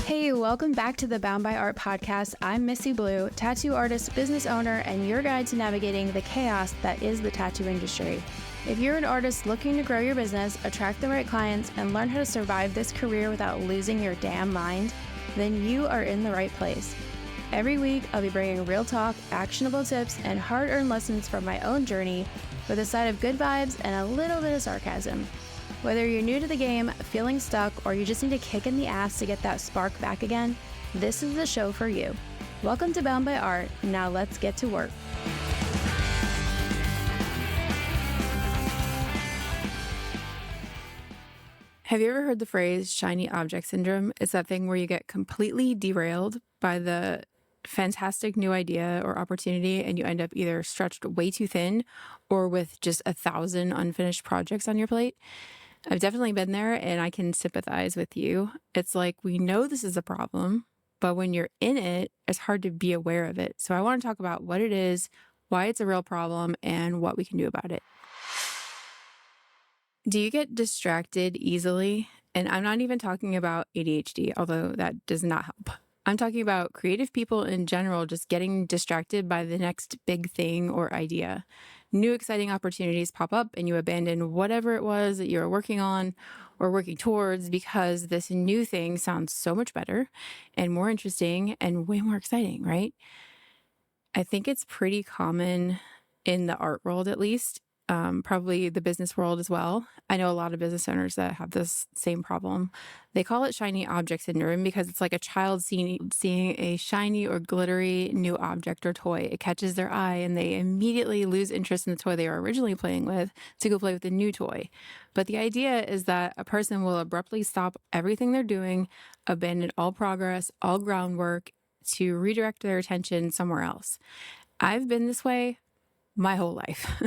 Hey, welcome back to the Bound by Art podcast. I'm Missi Blue, tattoo artist, business owner, and your guide to navigating the chaos that is the tattoo industry. If you're an artist looking to grow your business, attract the right clients, and learn how to survive this career without losing your damn mind, then you are in the right place. Every week, I'll be bringing real talk, actionable tips, and hard-earned lessons from my own journey with a side of good vibes and a little bit of sarcasm. Whether you're new to the game, feeling stuck, or you just need a kick in the ass to get that spark back again, this is the show for you. Welcome to Bound by Art. Now let's get to work. Have you ever heard the phrase shiny object syndrome? It's that thing where you get completely derailed by the fantastic new idea or opportunity and you end up either stretched way too thin or with just 1,000 unfinished projects on your plate. I've definitely been there and I can sympathize with you. It's like we know this is a problem, but when you're in it, it's hard to be aware of it. So I want to talk about what it is, why it's a real problem, and what we can do about it. Do you get distracted easily? And I'm not even talking about ADHD, although that does not help. I'm talking about creative people in general just getting distracted by the next big thing or idea. New exciting opportunities pop up and you abandon whatever it was that you were working on or working towards because this new thing sounds so much better and more interesting and way more exciting, right? I think it's pretty common in the art world, at least. Probably the business world as well. I know a lot of business owners that have this same problem. They call it shiny object syndrome because it's like a child seeing a shiny or glittery new object or toy. It catches their eye and they immediately lose interest in the toy they were originally playing with to go play with the new toy. But the idea is that a person will abruptly stop everything they're doing, abandon all progress, all groundwork to redirect their attention somewhere else. I've been this way my whole life.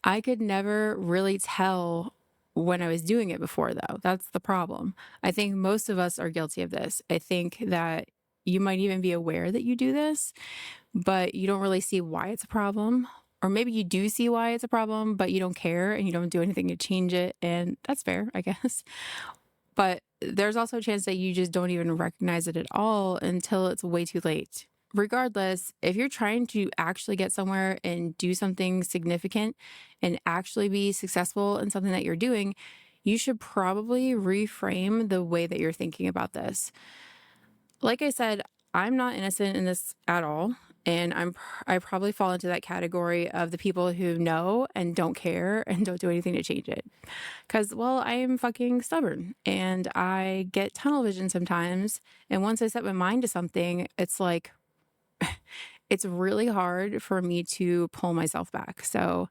I could never really tell when I was doing it before, though. That's the problem. I think most of us are guilty of this. I think that you might even be aware that you do this, but you don't really see why it's a problem. Or maybe you do see why it's a problem, but you don't care and you don't do anything to change it. And that's fair, I guess. But there's also a chance that you just don't even recognize it at all until it's way too late. Regardless, if you're trying to actually get somewhere and do something significant and actually be successful in something that you're doing, you should probably reframe the way that you're thinking about this. Like I said, I'm not innocent in this at all. And I probably fall into that category of the people who know and don't care and don't do anything to change it. Because, well, I am fucking stubborn and I get tunnel vision sometimes. And once I set my mind to something, it's like, it's really hard for me to pull myself back. So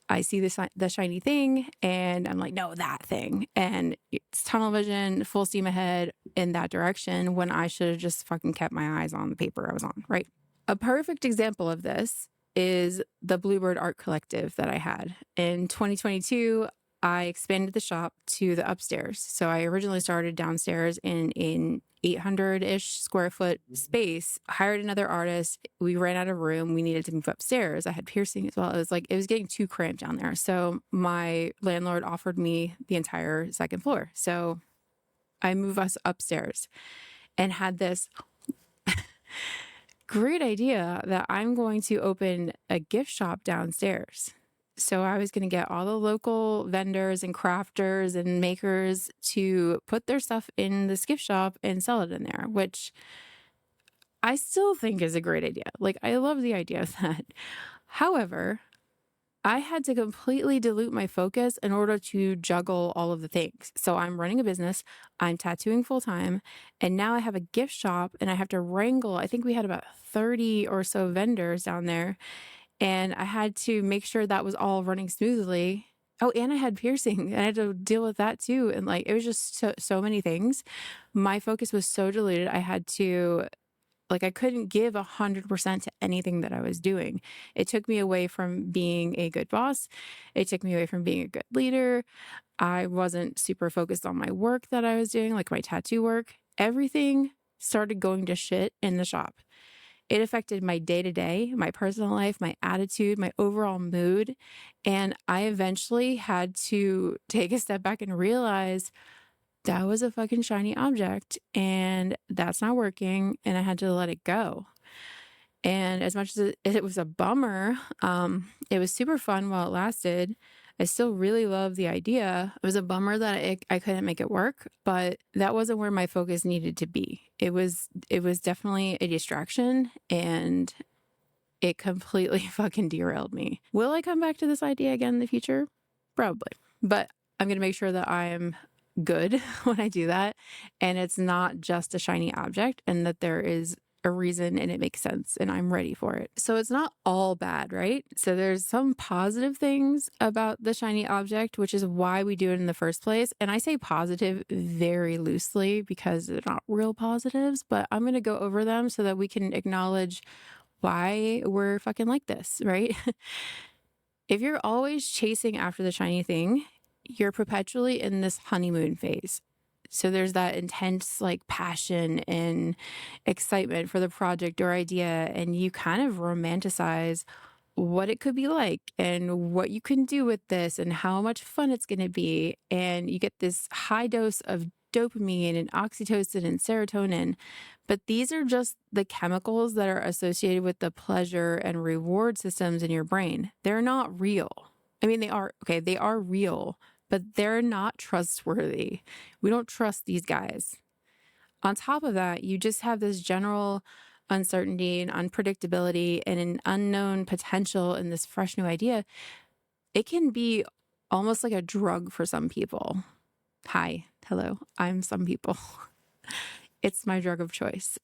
I see the shiny thing and I'm like, no, that thing. And it's tunnel vision, full steam ahead in that direction when I should have just fucking kept my eyes on the paper I was on, right? A perfect example of this is the Bluebird Art Collective that I had. In 2022, I expanded the shop to the upstairs. So I originally started downstairs in an 800-ish square foot space, hired another artist. We ran out of room. We needed to move upstairs. I had piercing as well. It was getting too cramped down there. So my landlord offered me the entire second floor. So I moved us upstairs and had this great idea that I'm going to open a gift shop downstairs. So I was going to get all the local vendors and crafters and makers to put their stuff in this gift shop and sell it in there, which I still think is a great idea. Like, I love the idea of that. However, I had to completely dilute my focus in order to juggle all of the things. So I'm running a business, I'm tattooing full time, and now I have a gift shop and I have to wrangle. I think we had about 30 or so vendors down there. And I had to make sure that was all running smoothly. Oh, and I had piercing. And I had to deal with that too. And like, it was just so many things. My focus was so diluted. I couldn't give 100% to anything that I was doing. It took me away from being a good boss. It took me away from being a good leader. I wasn't super focused on my work that I was doing, like my tattoo work. Everything started going to shit in the shop. It affected my day-to-day, my personal life, my attitude, my overall mood. And I eventually had to take a step back and realize that was a fucking shiny object and that's not working. And I had to let it go. And as much as it was a bummer, it was super fun while it lasted. I still really love the idea. It was a bummer that I couldn't make it work, but that wasn't where my focus needed to be. It was definitely a distraction, and it completely fucking derailed me. Will I come back to this idea again in the future? Probably. But I'm going to make sure that I am good when I do that, and it's not just a shiny object, and that there is a reason and it makes sense and I'm ready for it. So it's not all bad, right? So there's some positive things about the shiny object, which is why we do it in the first place. And I say positive very loosely because they're not real positives, but I'm going to go over them so that we can acknowledge why we're fucking like this, right? If you're always chasing after the shiny thing, you're perpetually in this honeymoon phase. So there's that intense like passion and excitement for the project or idea, and you kind of romanticize what it could be like and what you can do with this and how much fun it's going to be. And you get this high dose of dopamine and oxytocin and serotonin. But these are just the chemicals that are associated with the pleasure and reward systems in your brain. They're not real. I mean, they are real, but they're not trustworthy. We don't trust these guys. On top of that, you just have this general uncertainty and unpredictability and an unknown potential in this fresh new idea. It can be almost like a drug for some people. Hi, hello, I'm some people. It's my drug of choice.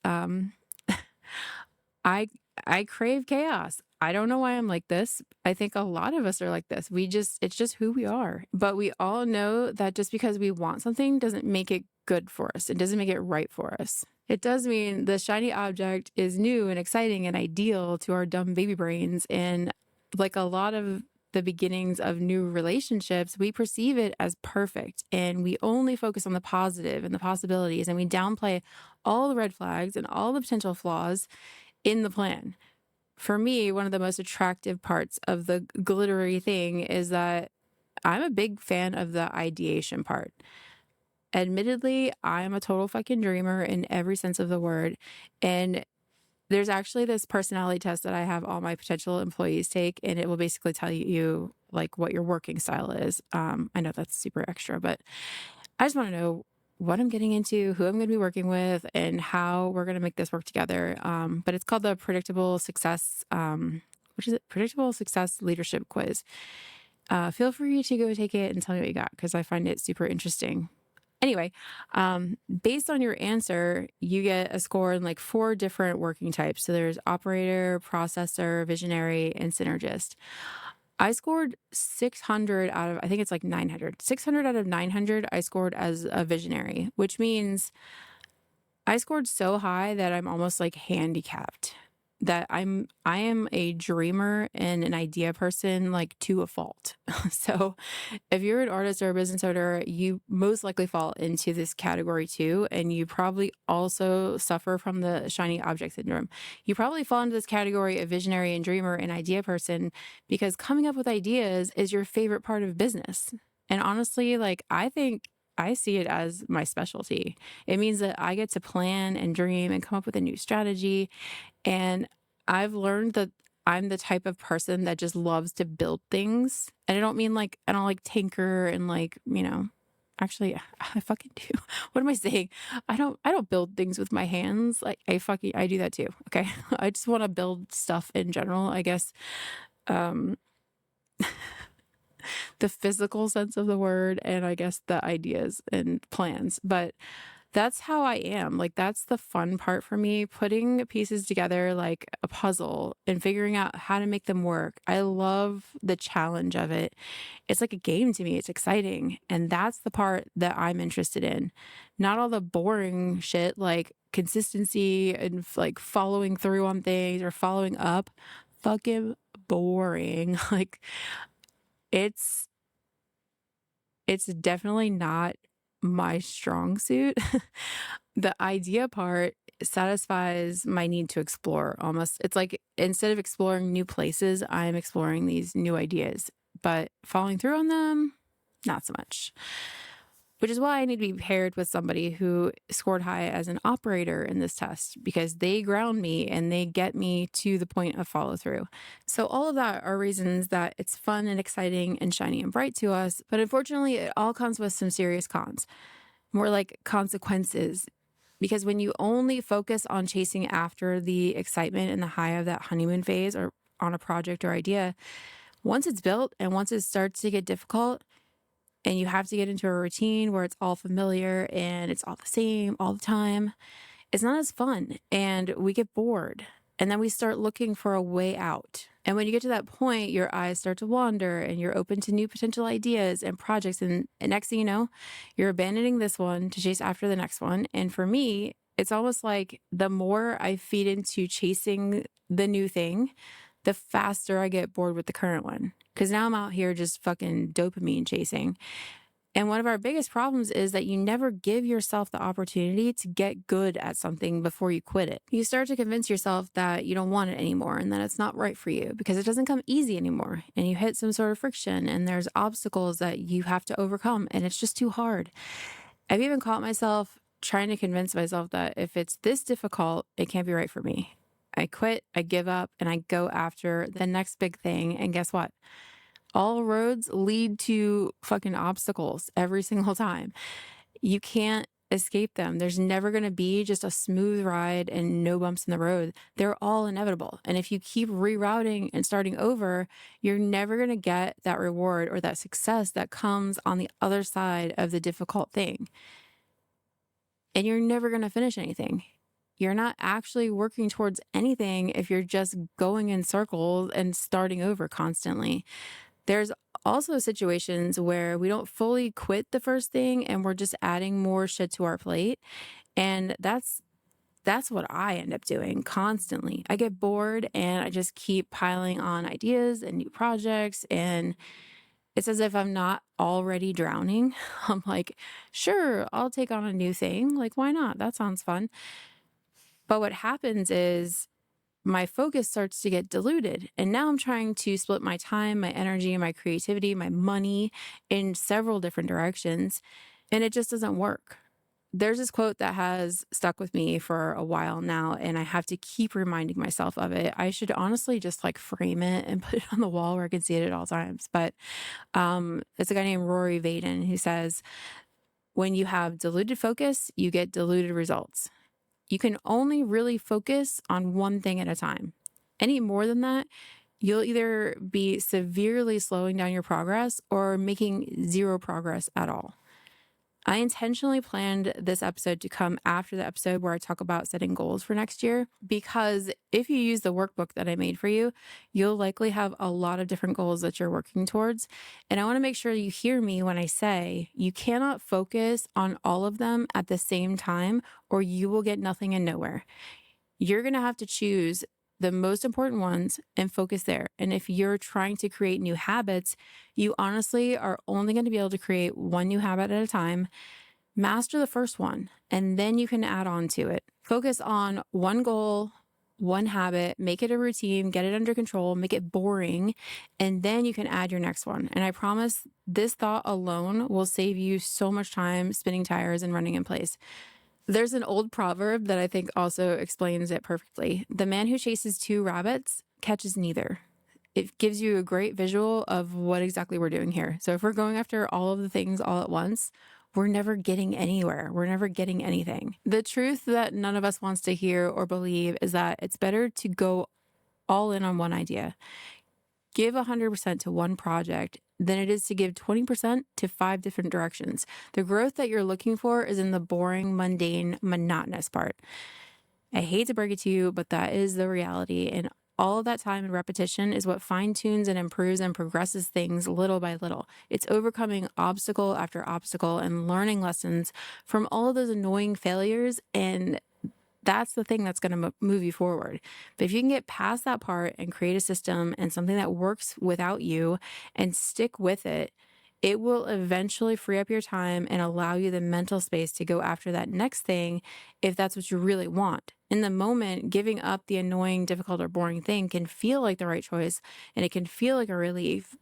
I crave chaos. I don't know why I'm like this. I think a lot of us are like this. It's just who we are. But we all know that just because we want something doesn't make it good for us. It doesn't make it right for us. It does mean the shiny object is new and exciting and ideal to our dumb baby brains. And like a lot of the beginnings of new relationships, we perceive it as perfect and we only focus on the positive and the possibilities, and we downplay all the red flags and all the potential flaws in the plan. For me, one of the most attractive parts of the glittery thing is that I'm a big fan of the ideation part. Admittedly, I'm a total fucking dreamer in every sense of the word. And there's actually this personality test that I have all my potential employees take, and it will basically tell you like what your working style is. I know that's super extra, but I just want to know what I'm getting into, who I'm going to be working with, and how we're going to make this work together. But it's called the Predictable Success, which is it? Predictable Success Leadership Quiz. Feel free to go take it and tell me what you got, because I find it super interesting. Anyway, based on your answer, you get a score in like 4 different working types. So there's operator, processor, visionary, and synergist. I scored 600 out of, I think it's like 900. 600 out of 900, I scored as a visionary, which means I scored so high that I'm almost like handicapped. That I am a dreamer and an idea person like to a fault. So if you're an artist or a business owner, you most likely fall into this category too. And you probably also suffer from the shiny object syndrome. You probably fall into this category of visionary and dreamer and idea person because coming up with ideas is your favorite part of business. And honestly, like I think I see it as my specialty. It means that I get to plan and dream and come up with a new strategy. And I've learned that I'm the type of person that just loves to build things. And I don't mean like, I don't like tinker and like, actually I fucking do. What am I saying? I don't build things with my hands. Like I do that too. Okay. I just want to build stuff in general, I guess. The physical sense of the word, and I guess the ideas and plans. But that's how I am. Like, that's the fun part for me, putting pieces together like a puzzle and figuring out how to make them work. I love the challenge of it. It's like a game to me. It's exciting. And that's the part that I'm interested in. Not all the boring shit like consistency and like following through on things or following up. Fucking boring. Like, it's definitely not my strong suit. The idea part satisfies my need to explore almost. It's like instead of exploring new places, I'm exploring these new ideas, but following through on them, not so much. which is why I need to be paired with somebody who scored high as an operator in this test, because they ground me and they get me to the point of follow through. So all of that are reasons that it's fun and exciting and shiny and bright to us. But unfortunately, it all comes with some serious cons, more like consequences. Because when you only focus on chasing after the excitement and the high of that honeymoon phase or on a project or idea, once it's built and once it starts to get difficult and you have to get into a routine where it's all familiar and it's all the same all the time, it's not as fun and we get bored. And then we start looking for a way out. And when you get to that point, your eyes start to wander and you're open to new potential ideas and projects. And next thing you know, you're abandoning this one to chase after the next one. And for me, it's almost like the more I feed into chasing the new thing, the faster I get bored with the current one. Because now I'm out here just fucking dopamine chasing. And one of our biggest problems is that you never give yourself the opportunity to get good at something before you quit it. You start to convince yourself that you don't want it anymore and that it's not right for you because it doesn't come easy anymore. And you hit some sort of friction and there's obstacles that you have to overcome and it's just too hard. I've even caught myself trying to convince myself that if it's this difficult, it can't be right for me. I quit, I give up, and I go after the next big thing. And guess what? All roads lead to fucking obstacles every single time. You can't escape them. There's never going to be just a smooth ride and no bumps in the road. They're all inevitable. And if you keep rerouting and starting over, you're never going to get that reward or that success that comes on the other side of the difficult thing. And you're never going to finish anything. You're not actually working towards anything if you're just going in circles and starting over constantly. There's also situations where we don't fully quit the first thing and we're just adding more shit to our plate. And that's what I end up doing constantly. I get bored and I just keep piling on ideas and new projects. And it's as if I'm not already drowning. I'm like, sure, I'll take on a new thing. Like, why not? That sounds fun. But what happens is my focus starts to get diluted. And now I'm trying to split my time, my energy, my creativity, my money in several different directions. And it just doesn't work. There's this quote that has stuck with me for a while now, and I have to keep reminding myself of it. I should honestly just like frame it and put it on the wall where I can see it at all times. But it's a guy named Rory Vaden who says, when you have diluted focus, you get diluted results. You can only really focus on one thing at a time. Any more than that, you'll either be severely slowing down your progress or making zero progress at all. I intentionally planned this episode to come after the episode where I talk about setting goals for next year, because if you use the workbook that I made for you, you'll likely have a lot of different goals that you're working towards. And I want to make sure you hear me when I say you cannot focus on all of them at the same time, or you will get nothing and nowhere. You're going to have to choose the most important ones and focus there. And if you're trying to create new habits, you honestly are only going to be able to create one new habit at a time. Master the first one, and then you can add on to it. Focus on one goal, one habit, make it a routine, get it under control, make it boring, and then you can add your next one. And I promise this thought alone will save you so much time spinning tires and running in place. There's an old proverb that I think also explains it perfectly. The man who chases two rabbits catches neither. It gives you a great visual of what exactly we're doing here. So if we're going after all of the things all at once, we're never getting anywhere. We're never getting anything. The truth that none of us wants to hear or believe is that it's better to go all in on one idea. Give 100% to one project than it is to give 20% to 5 different directions. The growth that you're looking for is in the boring, mundane, monotonous part. I hate to break it to you, but that is the reality. And all of that time and repetition is what fine-tunes and improves and progresses things little by little. It's overcoming obstacle after obstacle and learning lessons from all of those annoying failures, and that's the thing that's going to move you forward. But if you can get past that part and create a system and something that works without you and stick with it, it will eventually free up your time and allow you the mental space to go after that next thing if that's what you really want. In the moment, giving up the annoying, difficult, or boring thing can feel like the right choice, and it can feel like a relief.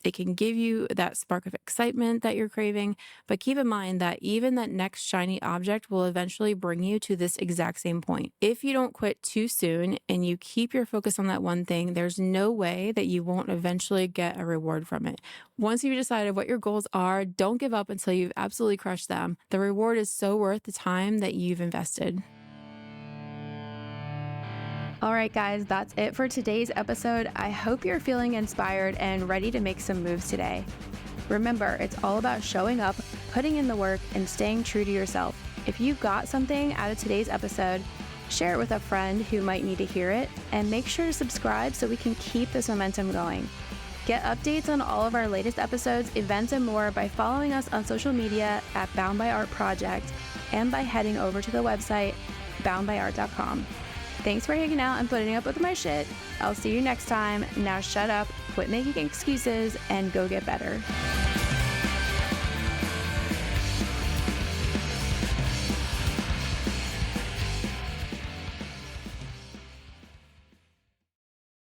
It can give you that spark of excitement that you're craving, but keep in mind that even that next shiny object will eventually bring you to this exact same point. If you don't quit too soon and you keep your focus on that one thing, there's no way that you won't eventually get a reward from it. Once you've decided what your goals are, don't give up until you've absolutely crushed them. The reward is so worth the time that you've invested. All right, guys, that's it for today's episode. I hope you're feeling inspired and ready to make some moves today. Remember, it's all about showing up, putting in the work, and staying true to yourself. If you got something out of today's episode, share it with a friend who might need to hear it, and make sure to subscribe so we can keep this momentum going. Get updates on all of our latest episodes, events, and more by following us on social media at Bound by Art Project and by heading over to the website boundbyart.com. Thanks for hanging out and putting up with my shit. I'll see you next time. Now shut up, quit making excuses, and go get better.